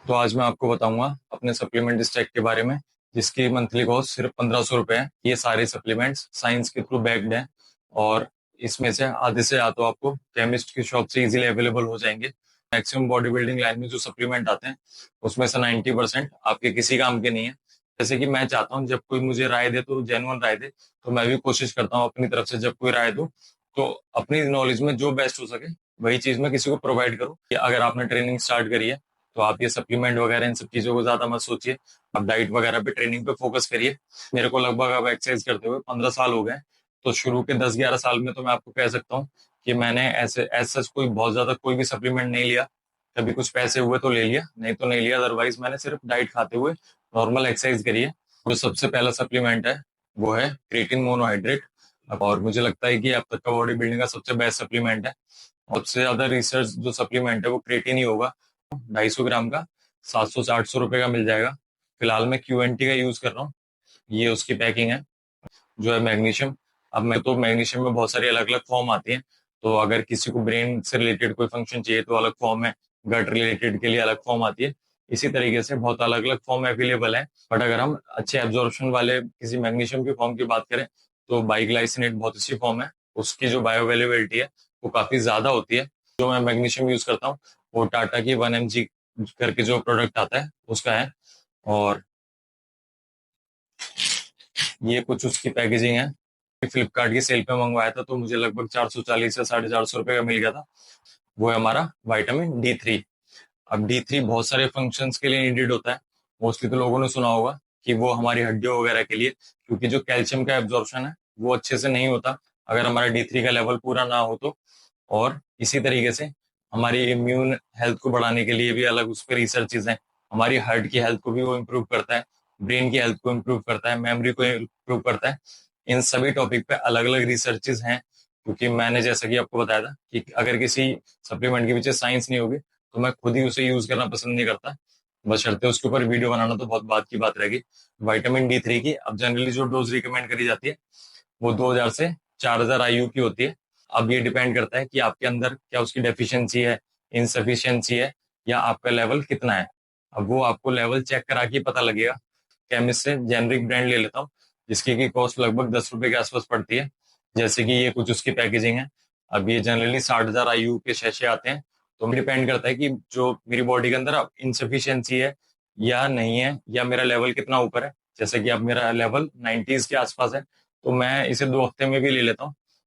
तो आज मैं आपको बताऊंगा अपने सप्लीमेंट स्टैक के बारे में, जिसकी मंथली कॉस्ट सिर्फ 1500 रुपए है। ये सारे सप्लीमेंट्स साइंस के थ्रू बैक्ड हैं और इसमें से आधे से या तो आपको केमिस्ट की शॉप से इजीली अवेलेबल हो जाएंगे। मैक्सिमम बॉडी बिल्डिंग लाइन में जो सप्लीमेंट आते हैं उसमें से 90% आपके किसी काम के नहीं है। जैसे कि मैं चाहता हूँ जब कोई मुझे राय दे तो जेन्युइन राय दे, तो मैं भी कोशिश करता हूँ अपनी तरफ से जब कोई राय दूं तो अपनी नॉलेज में जो बेस्ट हो सके वही चीज मैं किसी को प्रोवाइड करूँ। अगर आपने ट्रेनिंग स्टार्ट करी है तो आप ये सप्लीमेंट वगैरह इन सब चीजों को ज्यादा मत सोचिए। आप डाइट वगैरह पे ट्रेनिंग पे फोकस करिए। मेरे को लगभग अब एक्सरसाइज करते हुए 15 साल हो गए। तो शुरू के 10-11 साल में तो मैं आपको कह सकता हूँ कि मैंने ऐसे ऐसा कोई बहुत ज्यादा कोई भी सप्लीमेंट नहीं लिया। कभी कुछ पैसे हुए तो ले लिया, नहीं तो नहीं लिया। अदरवाइज मैंने सिर्फ डाइट खाते हुए नॉर्मल एक्सरसाइज करी है। जो सबसे पहला सप्लीमेंट है वो है क्रिएटिन मोनोहाइड्रेट। और मुझे लगता है कि अब तक का बॉडी बिल्डिंग का सबसे बेस्ट सप्लीमेंट है। सबसे ज्यादा रिसर्च जो सप्लीमेंट है वो क्रिएटिन ही होगा। 250 ग्राम का 700 से 800 रुपए का मिल जाएगा। फिलहाल मैं क्यूएनटी का यूज कर रहा हूँ। ये उसकी पैकिंग है। जो है मैग्नीशियम। अब मैं तो मैग्नीशियम में बहुत सारी अलग अलग फॉर्म आती है। तो अगर किसी को ब्रेन से रिलेटेड कोई फंक्शन चाहिए तो अलग फॉर्म है। गट रिलेटेड के लिए अलग फॉर्म आती है। इसी तरीके से बहुत अलग अलग फॉर्म अवेलेबल है। बट अगर हम अच्छे एब्जॉर्प्शन वाले किसी मैग्नीशियम की फॉर्म की बात करें तो बाइग्लाइसिनेट बहुत अच्छी फॉर्म है। उसकी जो बायो अवेलेबिलिटी है वो काफी ज्यादा होती है। जो मैं मैग्नीशियम यूज करता हूँ वो टाटा की 1 mg करके जो प्रोडक्ट आता है उसका है। और ये कुछ उसकी पैकेजिंग है। फ्लिपकार्ट की सेल पे मंगवाया था तो मुझे लगभग 440 या 450 रुपए का मिल गया था। वो है हमारा विटामिन D3। अब D3 बहुत सारे फंक्शंस के लिए नीडेड होता है। मोस्टली तो लोगों ने सुना होगा कि वो हमारी हड्डियों वगैरह के लिए, क्योंकि जो कैल्शियम का एब्जॉर्प्शन है वो अच्छे से नहीं होता अगर हमारा D3 का लेवल पूरा ना हो तो। और इसी तरीके से हमारी इम्यून हेल्थ को बढ़ाने के लिए भी अलग उस पर रिसर्चेज हैं। हमारी हार्ट की हेल्थ को भी वो इम्प्रूव करता है। ब्रेन की हेल्थ को इम्प्रूव करता है, मेमोरी को इम्प्रूव करता है। इन सभी टॉपिक पे अलग अलग रिसर्चेज हैं। क्योंकि मैंने जैसा कि आपको बताया था कि अगर किसी सप्लीमेंट के पीछे साइंस नहीं होगी तो मैं खुद ही उसे यूज करना पसंद नहीं करता। बशर्ते उसके ऊपर वीडियो बनाना तो बहुत बात की बात रहेगी। विटामिन D3 की अब जनरली जो डोज रिकमेंड करी जाती है वो 2000 से 4000 IU की होती है। अब ये डिपेंड करता है कि आपके अंदर क्या उसकी डेफिशिएंसी है, इनसफिशियंसी है, या आपका लेवल कितना है। अब वो आपको लेवल चेक करा के पता लगेगा। केमिस्ट से जेनरिक ब्रांड ले लेता हूँ जिसकी की कॉस्ट लगभग 10 रुपए के आसपास पड़ती है। जैसे कि ये कुछ उसकी पैकेजिंग है। अब ये जनरली 60,000 IU के शैशे आते हैं। तो डिपेंड करता है कि जो मेरी बॉडी के अंदर अब इनसफिशियंसी है या नहीं है, या मेरा लेवल कितना ऊपर है। जैसे कि अब मेरा लेवल 90s के आसपास है तो मैं इसे 2 हफ्ते में भी ले लेता हूँ।